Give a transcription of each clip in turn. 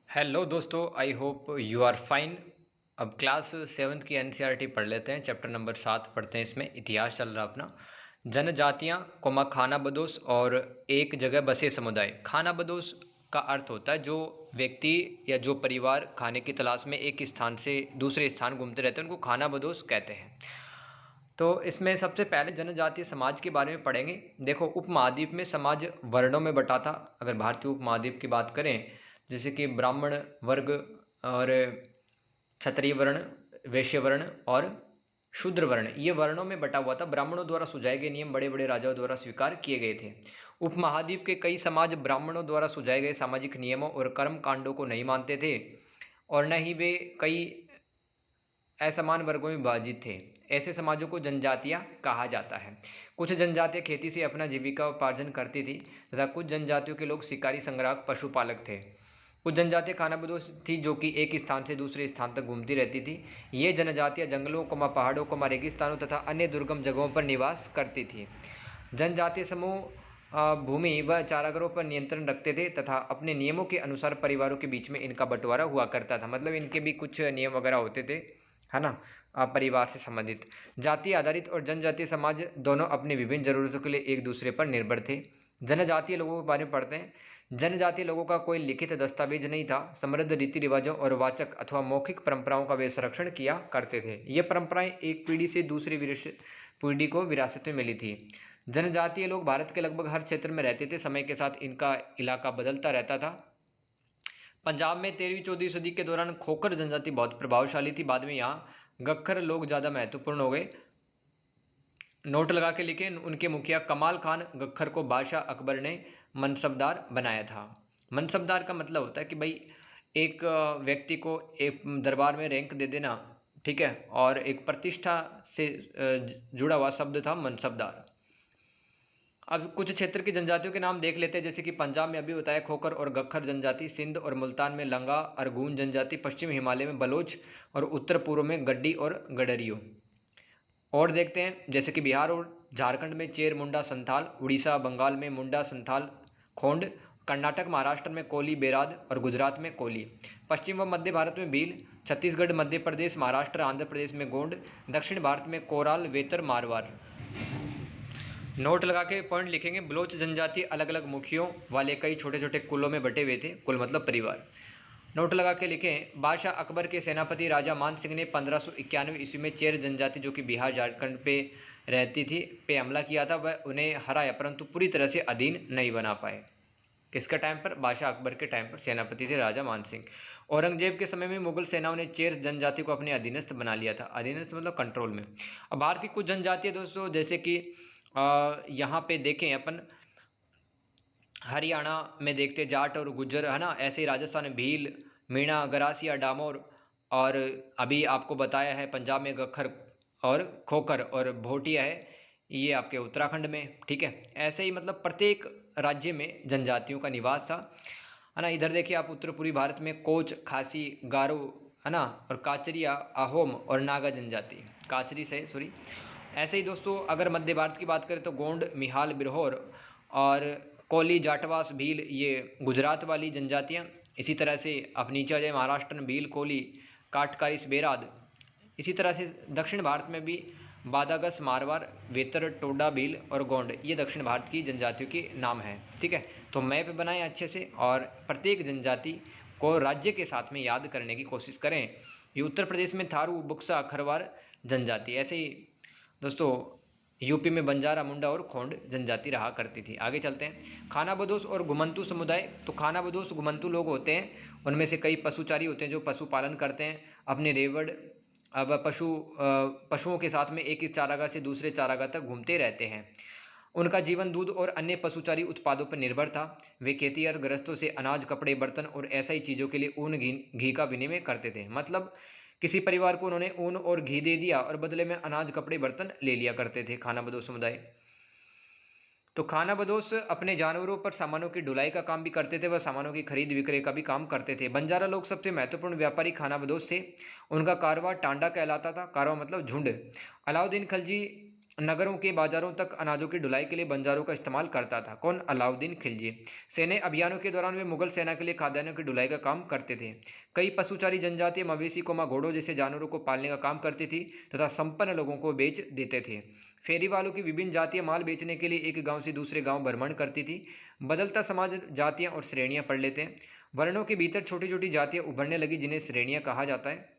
Hello दोस्तों, I hope you are fine. अब class seventh की एनसीईआरटी पढ़ लेते हैं। चैप्टर नंबर 7 पढ़ते हैं। इसमें इतिहास चल रहा अपना। जनजातियाँ कोमा खाना बदोश और एक जगह बसे समुदाय। खाना बदोश का अर्थ होता है जो व्यक्ति या जो परिवार खाने की तलाश में एक स्थान से दूसरे स्थान घूमते रहते हैं, उनको खाना बदोश कहते हैं। तो इसमें सबसे पहले जनजातीय समाज के बारे में पढ़ेंगे। देखो, उपमहाद्वीप में समाज वर्णों में बटा था। अगर भारतीय उपमहाद्वीप की बात करें, जैसे कि ब्राह्मण वर्ग और क्षत्रिय वर्ण, वैश्य वर्ण और शूद्र वर्ण, ये वर्णों में बटा हुआ था। ब्राह्मणों द्वारा सुझाए गए नियम बड़े बड़े राजाओं द्वारा स्वीकार किए गए थे। उपमहाद्वीप के कई समाज ब्राह्मणों द्वारा सुझाए गए सामाजिक नियमों और कर्म कांडों को नहीं मानते थे, और न ही वे कई असमान वर्गों में विभाजित थे। ऐसे समाजों को जनजातियाँ कहा जाता है। कुछ जनजातियाँ खेती से अपना जीविका उपार्जन करती थी तथा कुछ जनजातियों के लोग शिकारी, संग्राहक, पशुपालक थे। कुछ जनजातियाँ खानाबदोश थी जो कि एक स्थान से दूसरे स्थान तक घूमती रहती थी। ये जनजातियाँ जंगलों, पहाड़ों, रेगिस्तानों तथा अन्य दुर्गम जगहों पर निवास करती थी। जनजातीय समूह भूमि व चारागाहों पर नियंत्रण रखते थे तथा अपने नियमों के अनुसार परिवारों के बीच में इनका बंटवारा हुआ करता था। मतलब इनके भी कुछ नियम वगैरह होते थे, है ना, परिवार से संबंधित। जाति आधारित और जनजातीय समाज दोनों अपनी विभिन्न जरूरतों के लिए एक दूसरे पर निर्भर थे। जनजातीय लोगों के बारे में पढ़ते हैं। जनजातीय लोगों का कोई लिखित दस्तावेज नहीं था। समृद्ध रीति रिवाजों और वाचक अथवा मौखिक परंपराओं का वे संरक्षण किया करते थे। ये परंपराएं एक पीढ़ी से दूसरी पीढ़ी को विरासत में मिली थी। जनजातीय लोग भारत के लगभग हर क्षेत्र में रहते थे। समय के साथ इनका इलाका बदलता रहता था। पंजाब में 13वीं-14वीं सदी के दौरान खोखर जनजाति बहुत प्रभावशाली थी। बाद में यहाँ गक्खर लोग ज़्यादा महत्वपूर्ण हो गए। नोट लगा के लिखे, उनके मुखिया कमाल खान गक्खर को बादशाह अकबर ने मनसबदार बनाया था। मनसबदार का मतलब होता है कि भाई एक व्यक्ति को एक दरबार में रैंक दे देना, ठीक है, और एक प्रतिष्ठा से जुड़ा हुआ शब्द था मनसबदार। अब कुछ क्षेत्र की जनजातियों के नाम देख लेते हैं, जैसे कि पंजाब में अभी बताया खोखर और गक्खर जनजाति, सिंध और मुल्तान में लंगा अरगून जनजाति, पश्चिम हिमालय में बलोच और उत्तर पूर्व में गड्डी और गडरियो। और देखते हैं, जैसे कि बिहार और झारखंड में चेर, मुंडा, संथाल, उड़ीसा बंगाल में मुंडा, संथाल, खोंड, कर्नाटक महाराष्ट्र में कोली, बेराद और गुजरात में कोली। पश्चिम व मध्य भारत में भील, छत्तीसगढ़, मध्य प्रदेश, महाराष्ट्र, आंध्र प्रदेश में गोंड, दक्षिण भारत में कोराल, वेतर, मारवाड़। नोट लगा के पॉइंट लिखेंगे। बलोच जनजाति अलग अलग मुखियों वाले कई छोटे छोटे कुलों में बटे हुए थे। कुल मतलब परिवार। नोट लगा के लिखें। बादशाह अकबर के सेनापति राजा मान सिंह ने 1591 ईस्वी में चेर जनजाति जो कि बिहार झारखंड पे रहती थी पे हमला किया था। वह उन्हें हराया, परंतु पूरी तरह से अधीन नहीं बना पाए। किसके टाइम पर? बादशाह अकबर के टाइम पर सेनापति थे राजा मान सिंह। औरंगजेब के समय में मुगल सेनाओं ने चेर जनजाति को अपने अधीनस्थ बना लिया था। अधीनस्थ मतलब कंट्रोल में। अब भारत की कुछ जनजातियाँ दोस्तों, जैसे कि यहाँ पे देखें अपन, हरियाणा में देखते जाट और गुज्जर, है ना। ऐसे ही राजस्थान में भील, मीणा, गरासिया, डामोर, और अभी आपको बताया है पंजाब में गक्खर और खोखर और भोटिया है, ये आपके उत्तराखंड में, ठीक है। ऐसे ही मतलब प्रत्येक राज्य में जनजातियों का निवास था, है ना। इधर देखिए आप, उत्तर पूर्वी भारत में कोच, खासी, गारो, है ना, और काचरिया, अहोम और नागा जनजाति, काचरी से सॉरी। ऐसे ही दोस्तों अगर मध्य भारत की बात करें तो गोंड, मिहाल, बिरहोर और कोली, जाटवास, भील, ये गुजरात वाली जनजातियाँ। इसी तरह से अब नीचे आ जाए, महाराष्ट्र में भील, कोली, काटकारिस, बेराद। इसी तरह से दक्षिण भारत में भी बादागस, मारवाड़, वेतर, टोडा, भील और गोंड, ये दक्षिण भारत की जनजातियों के नाम हैं, ठीक है। तो मैप बनाएं अच्छे से और प्रत्येक जनजाति को राज्य के साथ में याद करने की कोशिश करें। ये उत्तर प्रदेश में थारू, बुक्सा, खरवार जनजाति। ऐसे ही दोस्तों यूपी में बंजारा, मुंडा और खोंड जनजाति रहा करती थी। आगे चलते हैं। खाना बदोश और घुमंतू समुदाय। तो खाना बदोश घुमंतू लोग होते हैं, उनमें से कई पशुचारी होते हैं जो पशुपालन करते हैं अपने रेवड़। अब पशुओं के साथ में एक इस चारागाह से दूसरे चारागाह तक घूमते रहते हैं। उनका जीवन दूध और अन्य पशुचारी उत्पादों पर निर्भर था। वे खेती और गृहस्थों से अनाज, कपड़े, बर्तन और ऐसा ही चीज़ों के लिए ऊन, घी का विनिमय करते थे। मतलब किसी परिवार को उन्होंने ऊन और घी दे दिया और बदले में अनाज, कपड़े, बर्तन ले लिया करते थे खाना बदोश समुदाय। तो खाना बदोश अपने जानवरों पर सामानों की ढुलाई का काम भी करते थे, वह सामानों की खरीद विक्रय का भी काम करते थे। बंजारा लोग सबसे महत्वपूर्ण व्यापारी खाना बदोश थे। उनका कारवा टांडा कहलाता था। कारवा मतलब झुंड। अलाउद्दीन खिलजी नगरों के बाजारों तक अनाजों की ढुलाई के लिए बंजारों का इस्तेमाल करता था। कौन? अलाउद्दीन खिलजी। सैन्य अभियानों के दौरान वे मुगल सेना के लिए खाद्यान्नों की ढुलाई का काम करते थे। कई पशुचारी जनजातियां मवेशी घोड़ों जैसे जानवरों को पालने का काम करती थी तथा संपन्न लोगों को बेच देते थे। फेरी वालों की विभिन्न जातियां माल बेचने के लिए एक गांव से दूसरे गांव भ्रमण करती थी। बदलता समाज जातियां और श्रेणियां पढ़ लेते हैं। वर्णों के भीतर छोटी छोटी जातियां उभरने लगी जिन्हें श्रेणियां कहा जाता है।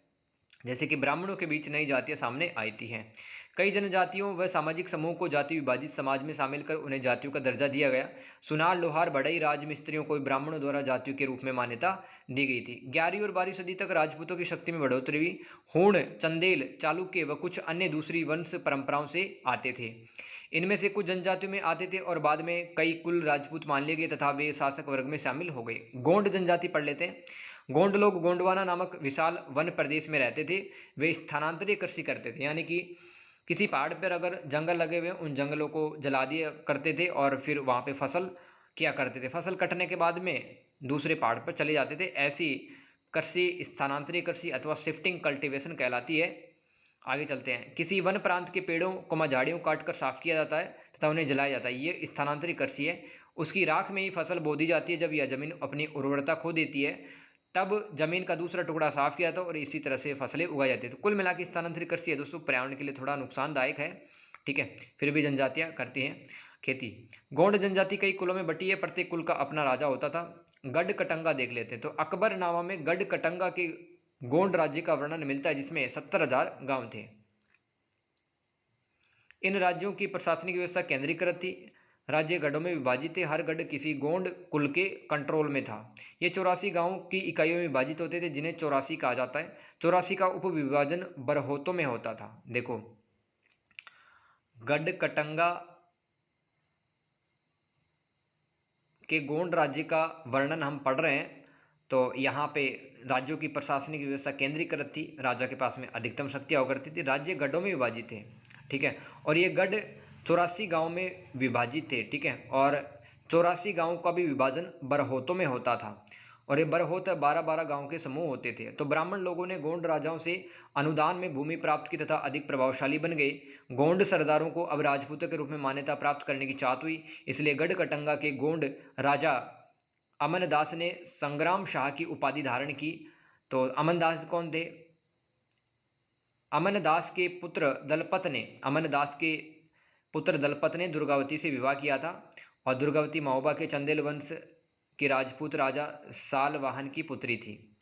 जैसे कि ब्राह्मणों के बीच नई जातियां सामने आई थी हैं। कई जनजातियों व सामाजिक समूह को जाति विभाजित समाज में शामिल कर उन्हें जातियों का दर्जा दिया गया। सुनार, लोहार, बढ़ई, राजमिस्त्रियों को ब्राह्मणों द्वारा जातियों के रूप में मान्यता दी गई थी। 11वीं और 12वीं सदी तक राजपूतों की शक्ति में बढ़ोतरी हुई। हूण, चंदेल, चालुक्य व कुछ अन्य दूसरी वंश परंपराओं से आते थे। इनमें से कुछ जनजातियों में आते थे और बाद में कई कुल राजपूत मान लिए गए तथा वे शासक वर्ग में शामिल हो गए। गोंड जनजाति पढ़ लेते हैं। गोंड लोग गोंडवाना नामक विशाल वन प्रदेश में रहते थे। वे स्थानांतरित कृषि करते थे, यानी कि किसी पहाड़ पर अगर जंगल लगे हुए उन जंगलों को जला दिया करते थे और फिर वहाँ पे फसल किया करते थे। फसल कटने के बाद में दूसरे पहाड़ पर चले जाते थे। ऐसी कृषि स्थानांतरित कृषि अथवा शिफ्टिंग कल्टीवेशन कहलाती है। आगे चलते हैं। किसी वन प्रांत के पेड़ों को झाड़ियों काट कर साफ किया जाता है तथा उन्हें जलाया जाता है, ये स्थानांतरित कृषि है। उसकी राख में ही फसल बो दी जाती है। जब यह जमीन अपनी उर्वरता खो देती है तब जमीन का दूसरा टुकड़ा साफ किया जाता है और इसी तरह से फसलें उगाई जाती है। तो कुल मिला के स्थानांतरित कृषि है दोस्तों पर्यावरण के लिए थोड़ा नुकसानदायक है, ठीक है, फिर भी जनजातियां करती हैं खेती। गौंड जनजाति कई कुलों में बटी है। प्रत्येक कुल का अपना राजा होता था। गढ़ कटंगा देख लेते हैं। तो अकबर नामा में गढ़ कटंगा के गोंड राज्य का वर्णन मिलता है जिसमें 70,000 गांव थे। इन राज्यों की प्रशासनिक व्यवस्था केंद्रीकृत थी। राज्य गढ़ों में विभाजित थे। हर गढ़ किसी गोंड कुल के कंट्रोल में था। ये 84 गांवों की इकाइयों में विभाजित होते थे जिन्हें 84 कहा जाता है। 84 का उपविभाजन बरहोतों में होता था। देखो, गढ़ कटंगा के गोंड राज्य का वर्णन हम पढ़ रहे हैं। तो यहाँ पे राज्यों की प्रशासनिक व्यवस्था केंद्रीकृत थी। राजा के पास में अधिकतम शक्तियाँ हुआ करती थी। राज्य गढ़ों में विभाजित थे, ठीक है, और ये गढ़ 84 गांव में विभाजित थे, ठीक है, और 84 गांव का भी विभाजन बरहोतों में होता था और ये बरहोत 12-12 गांव के समूह होते थे। तो ब्राह्मण लोगों ने गोंड राजाओं से अनुदान में भूमि प्राप्त की तथा अधिक प्रभावशाली बन गए। गोंड सरदारों को अब राजपूतों के रूप में मान्यता प्राप्त करने की चाहत हुई। इसलिए गढ़ कटंगा के गोंड राजा अमनदास ने संग्राम शाह की उपाधि धारण की। तो अमनदास कौन थे? अमनदास के पुत्र दलपत ने दुर्गावती से विवाह किया था और दुर्गावती महोबा के चंदेल वंश के राजपूत राजा सालवाहन की पुत्री थी।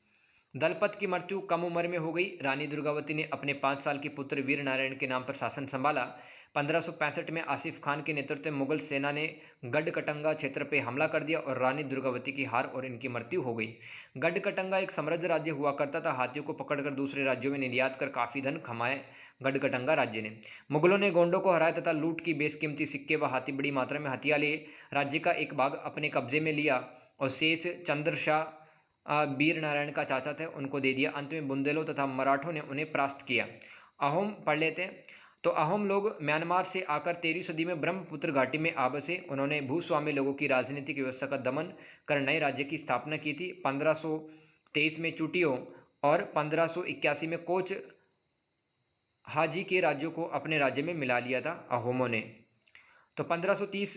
दलपत की मृत्यु कम उम्र में हो गई। रानी दुर्गावती ने अपने 5 साल के पुत्र वीर नारायण के नाम पर शासन संभाला। 1565 में आसिफ खान के नेतृत्व में मुगल सेना ने गढ़ कटंगा क्षेत्र पर हमला कर दिया और रानी दुर्गावती की हार और इनकी मृत्यु हो गई। गढ़ कटंगा एक समृद्ध राज्य हुआ करता था। हाथियों को पकड़कर दूसरे राज्यों में निर्यात कर काफ़ी धन कमाए गढ़ कटंगा राज्य ने। मुगलों ने गोंडों को हराया तथा लूट की बेशकीमती सिक्के व हाथी बड़ी मात्रा में हथिया लिए राज्य का एक भाग अपने कब्जे में लिया और शेष चंद्रशाह वीर नारायण का चाचा थे उनको दे दिया। अंत में बुंदेलों तथा मराठों ने उन्हें परास्त किया। अहोम पढ़ लेते हैं। तो अहोम लोग म्यांमार से आकर 13वीं सदी में ब्रह्मपुत्र घाटी में आ बसे। उन्होंने भूस्वामी लोगों की राजनीतिक व्यवस्था का दमन कर नए राज्य की स्थापना की थी। 1523 में चुटियों और 1581 में कोच हाजी के राज्यों को अपने राज्य में मिला लिया था अहोमों ने। तो 1530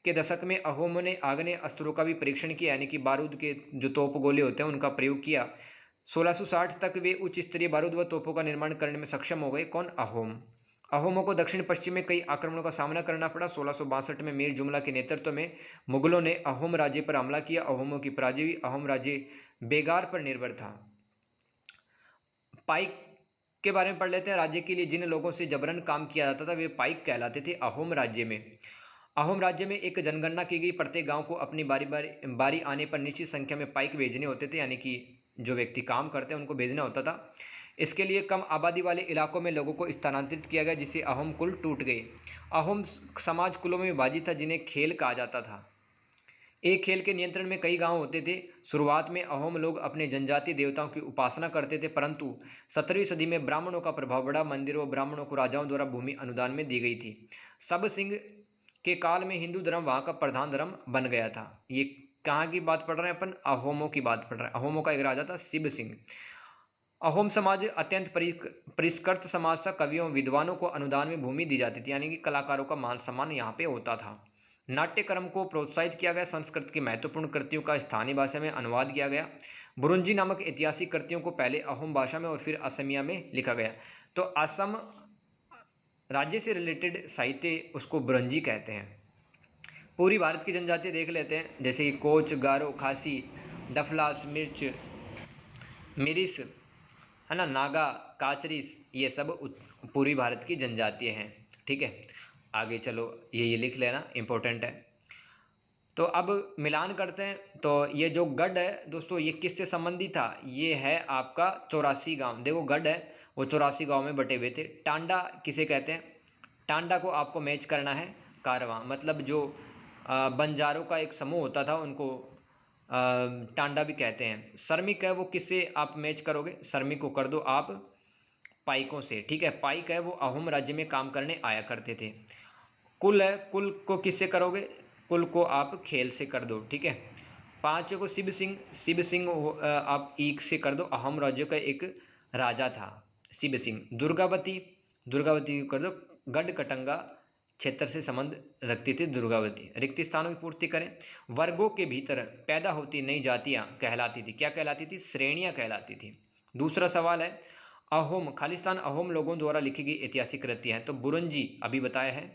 के दशक में अहोमों ने आग्नेय अस्त्रों का भी परीक्षण किया, यानी कि बारूद के जो तोप गोले होते हैं उनका प्रयोग किया। 1660 तक वे उच्च स्तरीय बारूद व तोपों का निर्माण करने में सक्षम हो गए। कौन? अहोम। अहोमों को दक्षिण पश्चिम में कई आक्रमणों का सामना करना पड़ा। 1662 में मीर जुमला के नेतृत्व में मुगलों ने अहोम राज्य पर हमला किया। अहोमों की पराजय हुई। अहोम राज्य बेगार पर निर्भर था। पाइक के बारे में पढ़ लेते हैं। राज्य के लिए जिन लोगों से जबरन काम किया जाता था वे पाइक कहलाते थे अहोम राज्य में। अहोम राज्य में एक जनगणना की गई। प्रत्येक गांव को अपनी बारी आने पर निश्चित संख्या में पाइक भेजने होते थे, यानी कि जो व्यक्ति काम करते हैं उनको भेजना होता था। इसके लिए कम आबादी वाले इलाकों में लोगों को स्थानांतरित किया गया जिससे अहोम कुल टूट गए। अहोम समाज कुलों में विभाजित था जिन्हें खेल कहा जाता था। एक खेल के नियंत्रण में कई गांव होते थे। शुरुआत में अहोम लोग अपने जनजातीय देवताओं की उपासना करते थे, परंतु 17वीं सदी में ब्राह्मणों का प्रभाव बढ़ा। मंदिरों ब्राह्मणों को राजाओं द्वारा भूमि अनुदान में दी गई थी। सब सिंह के काल में हिंदू धर्म वहाँ का प्रधान धर्म बन गया था। ये कहाँ की बात पढ़ रहे हैं अपन? अहोमों की बात पढ़ रहे हैं। अहोमों का एक राजा था शिव सिंह। अहोम समाज अत्यंत परिष्कृत समाज था। कवियों विद्वानों को अनुदान में भूमि दी जाती थी, यानी कि कलाकारों का मान सम्मान यहाँ पे होता था। नाट्यक्रम को प्रोत्साहित किया गया। संस्कृत की महत्वपूर्ण कृतियों का स्थानीय भाषा में अनुवाद किया गया। बुरुंजी नामक ऐतिहासिक कृतियों को पहले अहोम भाषा में और फिर असमिया में लिखा गया। तो असम राज्य से रिलेटेड साहित्य उसको बुरुंजी कहते हैं। पूरी भारत की जनजातियाँ देख लेते हैं, जैसे कि कोच, गारो, खासी, डफलास, मिर्च, मिरिस, है ना, नागा, काचरीस, ये सब पूर्वी भारत की जनजातियाँ हैं। ठीक है, आगे चलो, ये लिख लेना, इम्पोर्टेंट है। तो अब मिलान करते हैं। तो ये जो गढ़ है दोस्तों, ये किससे संबंधित था? ये है आपका 84 गांव। देखो गढ़ है वो 84 गांव में बटे हुए थे। टांडा किसे कहते हैं? टांडा को आपको मैच करना है कारवां, मतलब जो बंजारों का एक समूह होता था उनको टांडा भी कहते हैं। श्रमिक है वो किससे आप मैच करोगे? श्रमिक को कर दो आप पाइकों से। ठीक है, पाइक है वो अहोम राज्य में काम करने आया करते थे। कुल है, कुल को किससे करोगे? कुल को आप खेल से कर दो। ठीक है, पांचवें को शिव सिंह। शिव सिंह आप ईक से कर दो, अहोम राज्य का एक राजा था शिव सिंह। दुर्गावती, दुर्गावती को कर दो, गढ़ कटंगा क्षेत्र से संबंध रखती थी दुर्गावती। रिक्त स्थानों की पूर्ति करें। वर्गों के भीतर पैदा होती नई जातियां कहलाती थी, क्या कहलाती थी? श्रेणियां कहलाती थी। दूसरा सवाल है, अहोम खालिस्तान अहोम लोगों द्वारा लिखी गई ऐतिहासिक कृतियां हैं। तो बुरुंजी अभी बताया है,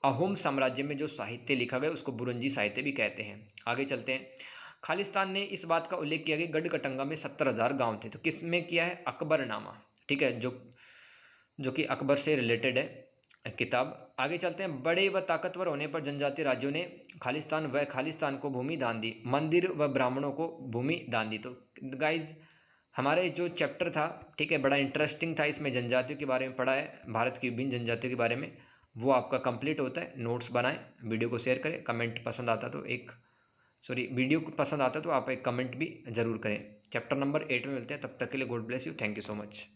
अहोम साम्राज्य में जो साहित्य लिखा गया उसको बुरुंजी साहित्य भी कहते हैं। आगे चलते हैं। खालिस्तान ने इस बात का उल्लेख किया कि गढ़ कटंगा में 70,000 गांव थे। तो किस में किया है? अकबरनामा। ठीक है, जो कि अकबर से रिलेटेड है किताब। आगे चलते हैं। बड़े व ताकतवर होने पर जनजातीय राज्यों ने खालिस्तान को भूमि दान दी, मंदिर व ब्राह्मणों को भूमि दान दी। तो गाइज हमारे जो चैप्टर था, ठीक है, बड़ा इंटरेस्टिंग था। इसमें जनजातियों के बारे में पढ़ा है, भारत की विभिन्न जनजातियों के बारे में, वो आपका कंप्लीट होता है। नोट्स बनाएं, वीडियो को शेयर करें, कमेंट पसंद आता तो वीडियो पसंद आता तो आप एक कमेंट भी जरूर करें। चैप्टर नंबर 8 में मिलते हैं, तब तक के लिए God bless you, thank you so much.